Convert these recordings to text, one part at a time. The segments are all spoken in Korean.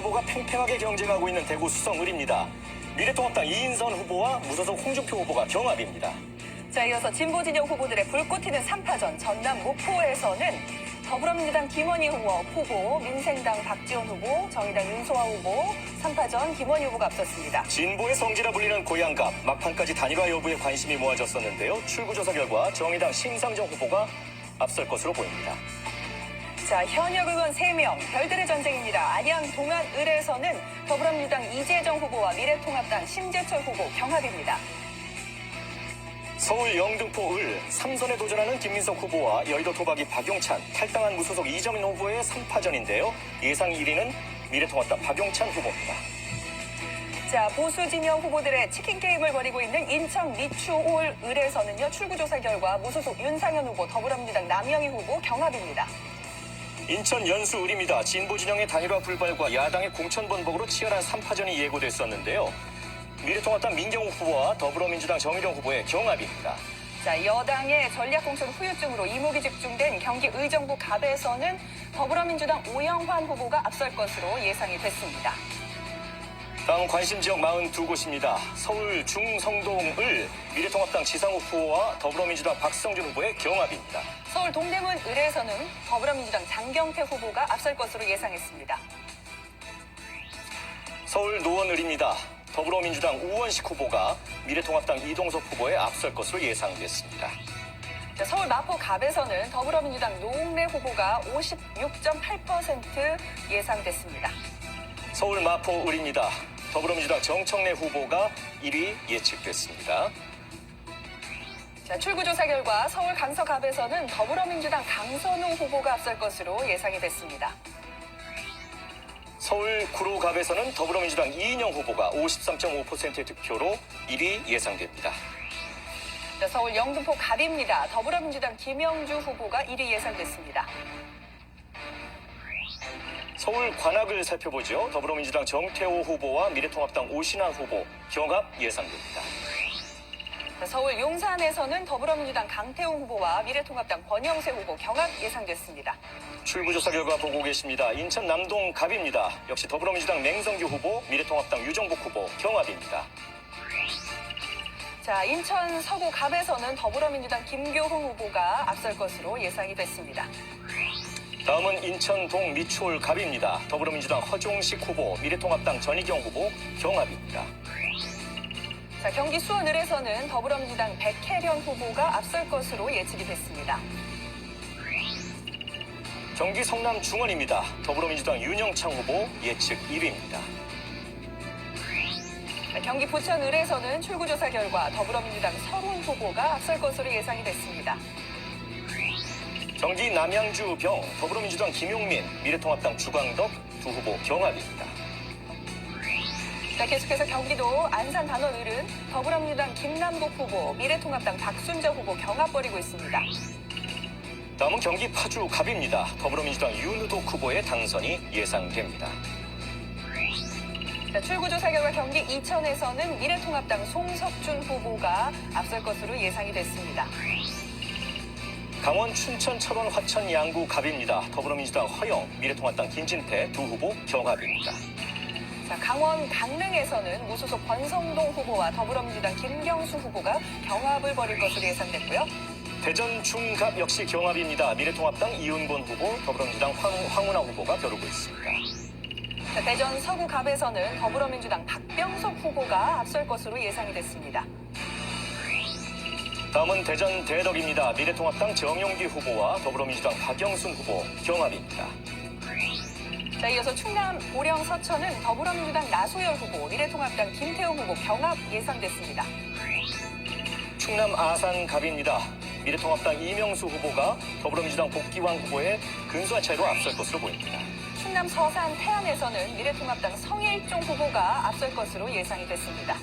후보가 팽팽하게 경쟁하고 있는 대구 수성을입니다. 미래통합당 이인선 후보와 무소속 홍준표 후보가 경합입니다. 자, 이어서 진보 진영 후보들의 불꽃 튀는 3파전 전남 목포에서는 더불어민주당 김원희 후보, 민생당 박지원 후보, 정의당 윤소아 후보, 3파전 김원희 후보가 앞섰습니다. 진보의 성지라 불리는 고양갑, 막판까지 단일화 여부에 관심이 모아졌었는데요. 출구조사 결과 정의당 심상정 후보가 앞설 것으로 보입니다. 자, 현역 의원 3명, 별들의 전쟁입니다. 안양 동안을에서는 더불어민주당 이재정 후보와 미래통합당 심재철 후보 경합입니다. 서울 영등포을 3선에 도전하는 김민석 후보와 여의도 토박이 박용찬, 탈당한 무소속 이정인 후보의 3파전인데요. 예상 1위는 미래통합당 박용찬 후보입니다. 자, 보수 진영 후보들의 치킨 게임을 벌이고 있는 인천 미추홀을에서는요. 출구조사 결과 무소속 윤상현 후보, 더불어민주당 남영희 후보 경합입니다. 인천 연수을입니다. 진보 진영의 단일화 불발과 야당의 공천 번복으로 치열한 3파전이 예고됐었는데요. 미래통합당 민경욱 후보와 더불어민주당 정의령 후보의 경합입니다. 자, 여당의 전략공천 후유증으로 이목이 집중된 경기 의정부 갑에서는 더불어민주당 오영환 후보가 앞설 것으로 예상이 됐습니다. 다음 관심 지역 42곳입니다. 서울 중성동을 미래통합당 지상욱 후보와 더불어민주당 박성준 후보의 경합입니다. 서울 동대문을에서는 더불어민주당 장경태 후보가 앞설 것으로 예상했습니다. 서울 노원을입니다. 더불어민주당 우원식 후보가 미래통합당 이동석 후보에 앞설 것으로 예상됐습니다. 자, 서울 마포갑에서는 더불어민주당 노웅래 후보가 56.8% 예상됐습니다. 서울 마포을입니다. 더불어민주당 정청래 후보가 1위 예측됐습니다. 자, 출구조사 결과 서울 강서갑에서는 더불어민주당 강선우 후보가 앞설 것으로 예상이 됐습니다. 서울 구로갑에서는 더불어민주당 이인영 후보가 53.5%의 득표로 1위 예상됩니다. 자, 서울 영등포 갑입니다. 더불어민주당 김영주 후보가 1위 예상됐습니다. 서울 관악을 살펴보죠. 더불어민주당 정태호 후보와 미래통합당 오신환 후보 경합 예상됩니다. 자, 서울 용산에서는 더불어민주당 강태웅 후보와 미래통합당 권영세 후보 경합 예상됐습니다. 출구조사 결과 보고 계십니다. 인천 남동 갑입니다. 역시 더불어민주당 맹성규 후보, 미래통합당 유정복 후보 경합입니다. 자, 인천 서구 갑에서는 더불어민주당 김교훈 후보가 앞설 것으로 예상이 됐습니다. 다음은 인천 동미추홀 갑입니다. 더불어민주당 허종식 후보, 미래통합당 전희경 후보 경합입니다. 자, 경기 수원을에서는 더불어민주당 백혜련 후보가 앞설 것으로 예측이 됐습니다. 경기 성남 중원입니다. 더불어민주당 윤영창 후보 예측 1위입니다. 자, 경기 부천을에서는 출구조사 결과 더불어민주당 서훈 후보가 앞설 것으로 예상이 됐습니다. 경기 남양주 병, 더불어민주당 김용민, 미래통합당 주광덕 두 후보 경합입니다. 자, 계속해서 경기도 안산 단원을은 더불어민주당 김남국 후보, 미래통합당 박순정 후보 경합 벌이고 있습니다. 다음은 경기 파주 갑입니다. 더불어민주당 윤우독 후보의 당선이 예상됩니다. 자, 출구조사 결과 경기 이천에서는 미래통합당 송석준 후보가 앞설 것으로 예상이 됐습니다. 강원 춘천 철원 화천 양구 갑입니다. 더불어민주당 허영, 미래통합당 김진태 두 후보 경합입니다. 자, 강원 강릉에서는 무소속 권성동 후보와 더불어민주당 김경수 후보가 경합을 벌일 것으로 예상됐고요. 대전 중갑 역시 경합입니다. 미래통합당 이은권 후보, 더불어민주당 황운하 후보가 겨루고 있습니다. 자, 대전 서구갑에서는 더불어민주당 박병석 후보가 앞설 것으로 예상이 됐습니다. 다음은 대전 대덕입니다. 미래통합당 정용기 후보와 더불어민주당 박영순 후보 경합입니다. 자, 이어서 충남 보령 서천은 더불어민주당 나소열 후보, 미래통합당 김태웅 후보 경합 예상됐습니다. 충남 아산 갑입니다. 미래통합당 이명수 후보가 더불어민주당 복기왕 후보의 근소한 차이로 앞설 것으로 보입니다. 충남 서산 태안에서는 미래통합당 성일종 후보가 앞설 것으로 예상이 됐습니다.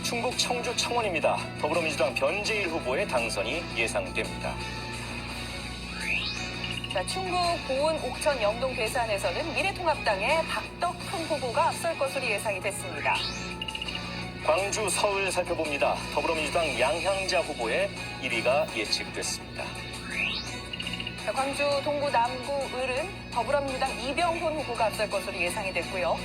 충북 청주 청원입니다. 더불어민주당 변재일 후보의 당선이 예상됩니다. 자, 충북 보은 옥천 영동 괴산에서는 미래통합당의 박덕흠 후보가 앞설 것으로 예상이 됐습니다. 광주 서울 살펴봅니다. 더불어민주당 양향자 후보의 1위가 예측됐습니다. 자, 광주 동구 남구 을은 더불어민주당 이병훈 후보가 앞설 것으로 예상이 됐고요.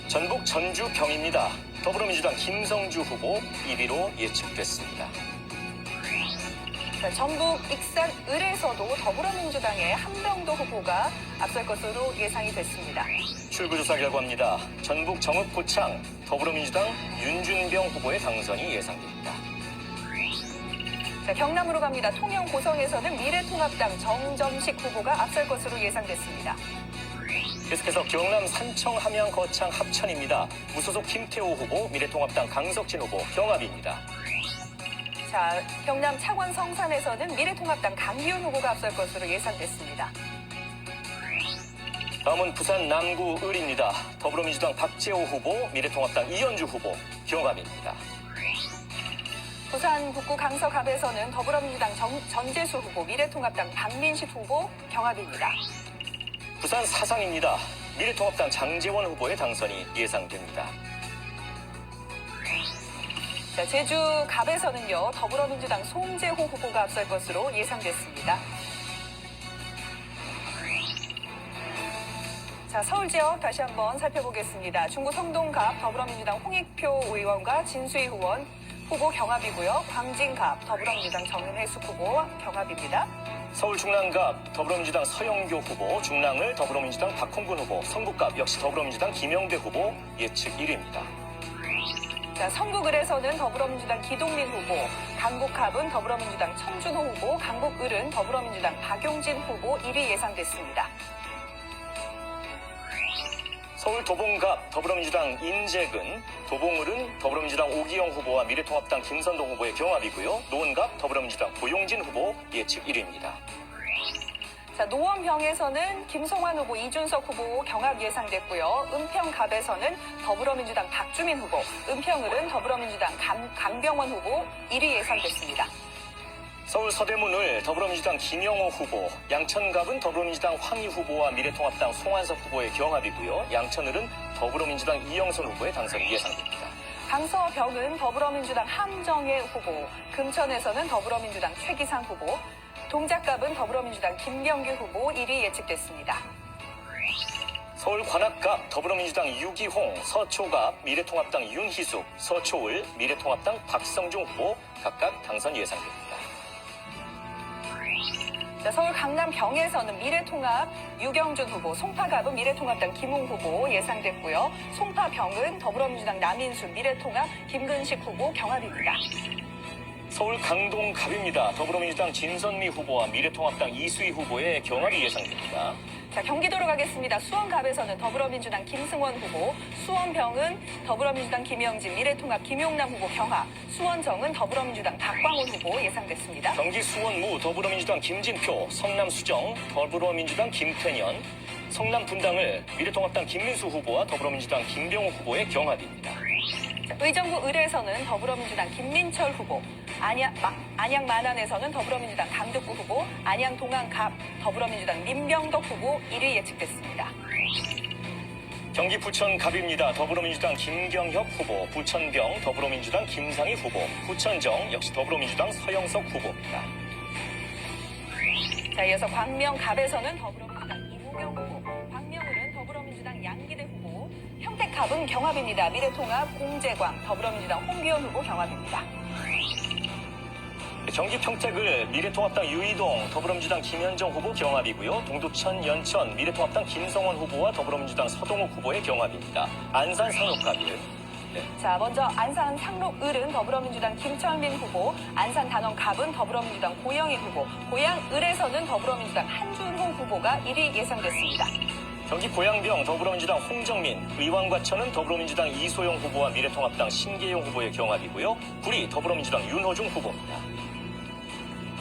전북 전주 병입니다. 더불어민주당 김성주 후보 1위로 예측됐습니다. 자, 전북 익산 을에서도 더불어민주당의 한병도 후보가 앞설 것으로 예상이 됐습니다. 출구조사 결과입니다. 전북 정읍 고창 더불어민주당 윤준병 후보의 당선이 예상됩니다. 자, 경남으로 갑니다. 통영 고성에서는 미래통합당 정점식 후보가 앞설 것으로 예상됐습니다. 계속해서 경남 산청 함양 거창 합천입니다. 무소속 김태호 후보, 미래통합당 강석진 후보 경합입니다. 자, 경남 창원 성산에서는 미래통합당 강기훈 후보가 앞설 것으로 예상됐습니다. 다음은 부산 남구 을입니다. 더불어민주당 박재호 후보, 미래통합당 이현주 후보 경합입니다. 부산 북구 강서갑에서는 더불어민주당 전재수 후보, 미래통합당 박민식 후보 경합입니다. 부산 사상입니다. 미래통합당 장재원 후보의 당선이 예상됩니다. 자, 제주 갑에서는요, 더불어민주당 송재호 후보가 앞설 것으로 예상됐습니다. 자, 서울 지역 다시 한번 살펴보겠습니다. 중구 성동갑 더불어민주당 홍익표 의원과 진수희 후보 경합이고요. 광진갑 더불어민주당 정은혜숙 후보 경합입니다. 서울 중랑갑 더불어민주당 서영교 후보, 중랑을 더불어민주당 박홍근 후보, 성북갑 역시 더불어민주당 김영대 후보 예측 1위입니다. 자, 성북을에서는 더불어민주당 기동민 후보, 강북갑은 더불어민주당 천준호 후보, 강북을은 더불어민주당 박용진 후보 1위 예상됐습니다. 서울 도봉갑 더불어민주당 인재근, 도봉을은 더불어민주당 오기영 후보와 미래통합당 김선동 후보의 경합이고요. 노원갑 더불어민주당 고용진 후보 예측 1위입니다. 자, 노원병에서는 김성환 후보, 이준석 후보 경합 예상됐고요. 은평갑에서는 더불어민주당 박주민 후보, 은평을은 더불어민주당 강병원 후보 1위 예상됐습니다. 서울 서대문을 더불어민주당 김영호 후보, 양천갑은 더불어민주당 황희 후보와 미래통합당 송환석 후보의 경합이고요. 양천을은 더불어민주당 이영선 후보의 당선이 예상됩니다. 강서병은 더불어민주당 함정혜 후보, 금천에서는 더불어민주당 최기상 후보, 동작갑은 더불어민주당 김병규 후보 1위 예측됐습니다. 서울 관악갑 더불어민주당 유기홍, 서초갑 미래통합당 윤희숙, 서초을 미래통합당 박성중 후보 각각 당선 예상됩니다. 자, 서울 강남병에서는 미래통합 유경준 후보, 송파갑은 미래통합당 김웅 후보 예상됐고요. 송파병은 더불어민주당 남인순, 미래통합 김근식 후보 경합입니다. 서울 강동갑입니다. 더불어민주당 진선미 후보와 미래통합당 이수희 후보의 경합이 예상됩니다. 자, 경기도로 가겠습니다. 수원갑에서는 더불어민주당 김승원 후보, 수원병은 더불어민주당 김영진, 미래통합 김용남 후보 경합, 수원정은 더불어민주당 박광훈 후보 예상됐습니다. 경기 수원무 더불어민주당 김진표, 성남 수정 더불어민주당 김태년, 성남 분당을 미래통합당 김민수 후보와 더불어민주당 김병호 후보의 경합입니다. 자, 의정부 을에서는 더불어민주당 김민철 후보, 안양 만안에서는 더불어민주당 강득구 후보, 안양 동안갑 더불어민주당 민병덕 후보 1위 예측됐습니다. 경기 부천갑입니다. 더불어민주당 김경협 후보, 부천병 더불어민주당 김상희 후보, 부천정 역시 더불어민주당 서영석 후보입니다. 자, 이어서 광명갑에서는 더불어민주당 이무경 후보, 광명을은 더불어민주당 양기대 후보, 평택갑은 경합입니다. 미래통합 공재광 더불어민주당 홍기현 후보 경합입니다. 경기 평택을 미래통합당 유이동 더불어민주당 김현정 후보 경합이고요. 동두천 연천 미래통합당 김성원 후보와 더불어민주당 서동욱 후보의 경합입니다. 안산 상록갑을 자, 먼저 안산 상록을은 더불어민주당 김철민 후보, 안산 단원갑은 더불어민주당 고영희 후보, 고양을에서는 더불어민주당 한준호 후보가 1위 예상됐습니다. 경기 고양병 더불어민주당 홍정민, 의왕과천은 더불어민주당 이소영 후보와 미래통합당 신계용 후보의 경합이고요. 구리 더불어민주당 윤호중 후보입니다.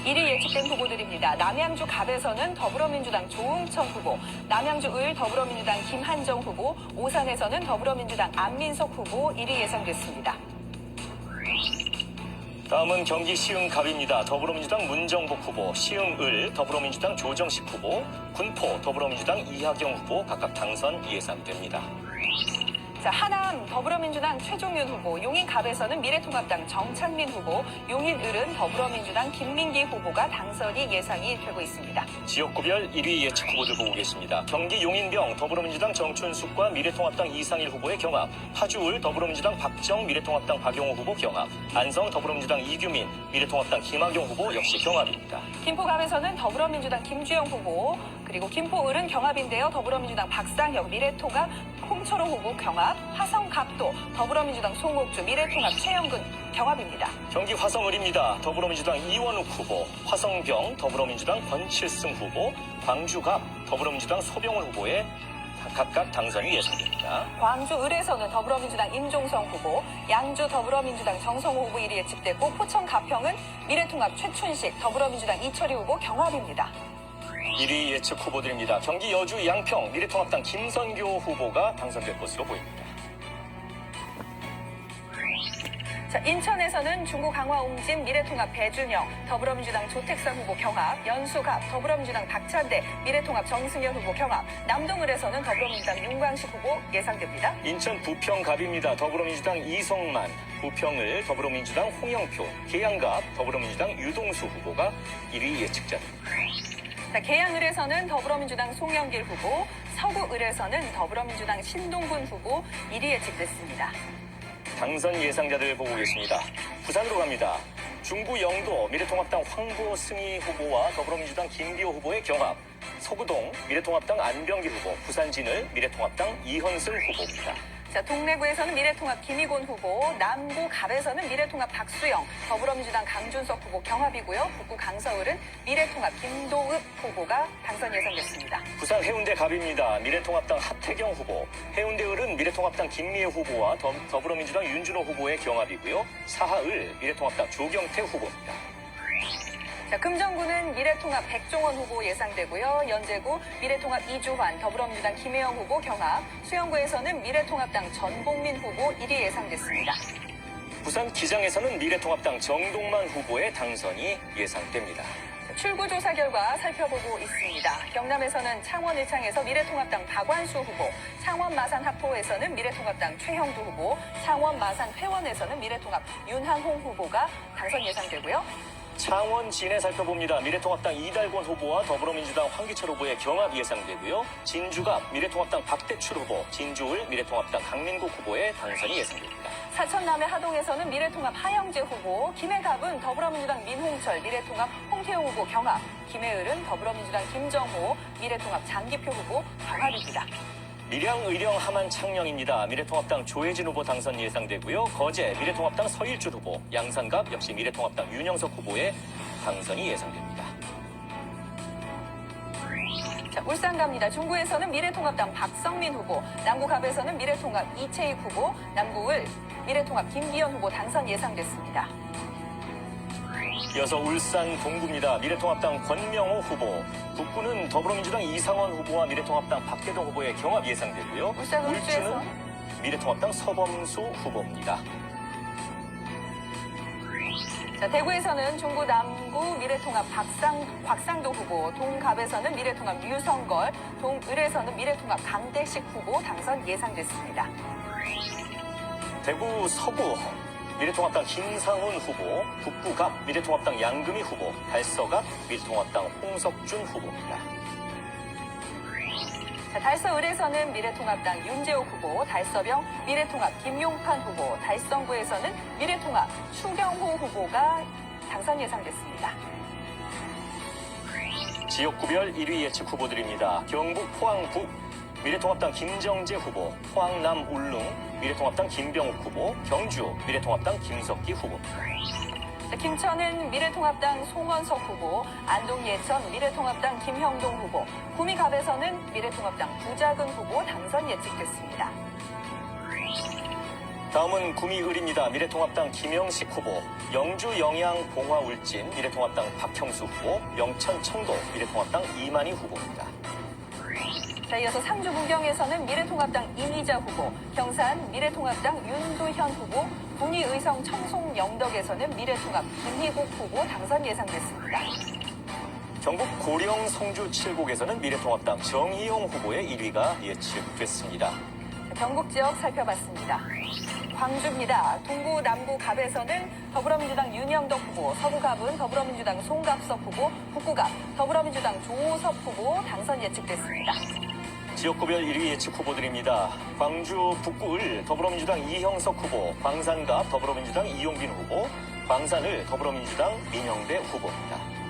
1위 예측된 후보들입니다. 남양주 갑에서는 더불어민주당 조응천 후보, 남양주을 더불어민주당 김한정 후보, 오산에서는 더불어민주당 안민석 후보 1위 예상됐습니다. 다음은 경기 시흥갑입니다. 더불어민주당 문정복 후보, 시흥을 더불어민주당 조정식 후보, 군포 더불어민주당 이하경 후보 각각 당선 예상됩니다. 자, 하남 더불어민주당 최종윤 후보, 용인갑에서는 미래통합당 정창민 후보, 용인을은 더불어민주당 김민기 후보가 당선이 예상이 되고 있습니다. 지역구별 1위 예측 후보들 보고 계십니다. 경기 용인병 더불어민주당 정춘숙과 미래통합당 이상일 후보의 경합, 파주울 더불어민주당 박정 미래통합당 박용호 후보 경합, 안성 더불어민주당 이규민 미래통합당 김학용 후보 역시 경합입니다. 김포갑에서는 더불어민주당 김주영 후보, 그리고 김포을은 경합인데요. 더불어민주당 박상혁 미래통합 홍철호 후보 경합, 화성갑도 더불어민주당 송옥주 미래통합 최영근 경합입니다. 경기 화성을입니다. 더불어민주당 이원욱 후보, 화성병 더불어민주당 권칠승 후보, 광주갑 더불어민주당 소병훈 후보의 각각 당선이 예상됩니다. 광주을에서는 더불어민주당 임종성 후보, 양주 더불어민주당 정성호 후보 1위 예측되고, 포천 가평은 미래통합 최춘식 더불어민주당 이철희 후보 경합입니다. 1위 예측 후보들입니다. 경기 여주 양평 미래통합당 김선교 후보가 당선될 것으로 보입니다. 자, 인천에서는 중구 강화 옹진 미래통합 배준영 더불어민주당 조택상 후보 경합, 연수갑 더불어민주당 박찬대 미래통합 정승현 후보 경합, 남동을에서는 더불어민주당 윤광식 후보 예상됩니다. 인천 부평갑입니다. 더불어민주당 이성만, 부평을 더불어민주당 홍영표, 계양갑 더불어민주당 유동수 후보가 1위 예측자입니다. 자, 계양을에서는 더불어민주당 송영길 후보, 서구을에서는 더불어민주당 신동근 후보 1위 예측됐습니다. 당선 예상자들 보고 계십니다. 부산으로 갑니다. 중구 영도 미래통합당 황보승희 후보와 더불어민주당 김기호 후보의 경합, 서구동 미래통합당 안병기 후보, 부산진을 미래통합당 이현승 후보입니다. 자, 동래구에서는 미래통합 김희곤 후보, 남구갑에서는 미래통합 박수영, 더불어민주당 강준석 후보 경합이고요. 북구 강서을은 미래통합 김도읍 후보가 당선 예상됐습니다. 부산 해운대 갑입니다. 미래통합당 하태경 후보, 해운대을은 미래통합당 김미애 후보와 더불어민주당 윤준호 후보의 경합이고요. 사하을 미래통합당 조경태 후보입니다. 자, 금정구는 미래통합 백종원 후보 예상되고요. 연제구 미래통합 이주환, 더불어민주당 김혜영 후보 경합, 수영구에서는 미래통합당 전봉민 후보 1위 예상됐습니다. 부산 기장에서는 미래통합당 정동만 후보의 당선이 예상됩니다. 출구조사 결과 살펴보고 있습니다. 경남에서는 창원 의창에서 미래통합당 박완수 후보, 창원 마산 합포에서는 미래통합당 최형두 후보, 창원 마산 회원에서는 미래통합 윤한홍 후보가 당선 예상되고요. 창원 진해 살펴봅니다. 미래통합당 이달권 후보와 더불어민주당 황기철 후보의 경합 예상되고요. 진주갑 미래통합당 박대출 후보, 진주을 미래통합당 강민국 후보의 당선이 예상됩니다. 사천 남해 하동에서는 미래통합 하영재 후보, 김해갑은 더불어민주당 민홍철, 미래통합 홍태용 후보 경합, 김해을은 더불어민주당 김정호, 미래통합 장기표 후보 경합입니다. 밀양, 의령, 함안, 창녕입니다. 미래통합당 조혜진 후보 당선 예상되고요. 거제 미래통합당 서일준 후보, 양산갑 역시 미래통합당 윤영석 후보의 당선이 예상됩니다. 자, 울산 갑니다. 중구에서는 미래통합당 박성민 후보, 남구갑에서는 미래통합 이채익 후보, 남구을 미래통합 김기현 후보 당선 예상됐습니다. 이어서 울산 동구입니다. 미래통합당 권명호 후보, 북구는 더불어민주당 이상원 후보와 미래통합당 박대동 후보의 경합 예상되고요. 울산 울주에서 미래통합당 서범수 후보입니다. 자, 대구에서는 중구 남구 미래통합 곽상도 후보, 동갑에서는 미래통합 유성걸, 동을에서는 미래통합 강대식 후보 당선 예상됐습니다. 대구 서구 미래통합당 김상훈 후보, 북구갑 미래통합당 양금희 후보, 달서갑 미래통합당 홍석준 후보입니다. 자, 달서을에서는 미래통합당 윤재옥 후보, 달서병 미래통합 김용판 후보, 달성구에서는 미래통합 추경호 후보가 당선 예상됐습니다. 지역구별 1위 예측 후보들입니다. 경북 포항북 미래통합당 김정재 후보, 포항남 울릉 미래통합당 김병욱 후보, 경주 미래통합당 김석기 후보입니다. 자, 김천은 미래통합당 송원석 후보, 안동 예천 미래통합당 김형동 후보, 구미갑에서는 미래통합당 부작은 후보 당선 예측됐습니다. 다음은 구미을입니다. 미래통합당 김영식 후보, 영주 영양 봉화 울진 미래통합당 박형수 후보, 영천 청도 미래통합당 이만희 후보입니다. 자, 이어서 상주 문경에서는 미래통합당 이미자 후보, 경산 미래통합당 윤두현 후보, 군위의성 청송 영덕에서는 미래통합 김희국 후보 당선 예상됐습니다. 경북 고령 성주 칠곡에서는 미래통합당 정희용 후보의 1위가 예측됐습니다. 경북 지역 살펴봤습니다. 광주입니다. 동구 남구 갑에서는 더불어민주당 윤영덕 후보, 서구갑은 더불어민주당 송갑석 후보, 북구갑 더불어민주당 조호섭 후보 당선 예측됐습니다. 지역구별 1위 예측 후보들입니다. 광주 북구을 더불어민주당 이형석 후보, 광산갑 더불어민주당 이용빈 후보, 광산을 더불어민주당 민영대 후보입니다.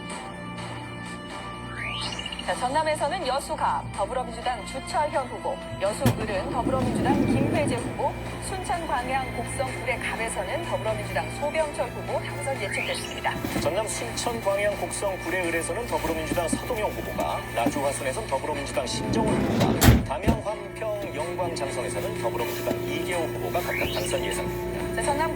자, 전남에서는 여수갑 더불어민주당 주철현 후보, 여수을은 더불어민주당 김회재 후보, 순천 광양 곡성 구례 갑에서는 더불어민주당 소병철 후보 당선 예측됐습니다. 전남 순천 광양 곡성 구례을에서는 더불어민주당 서동영 후보가, 나주 화순에서는 더불어민주당 신정훈 후보가, 담양 환평 영광 장성에서는 더불어민주당 이계호 후보가 각각 당선 예상됩니다. 자, 전남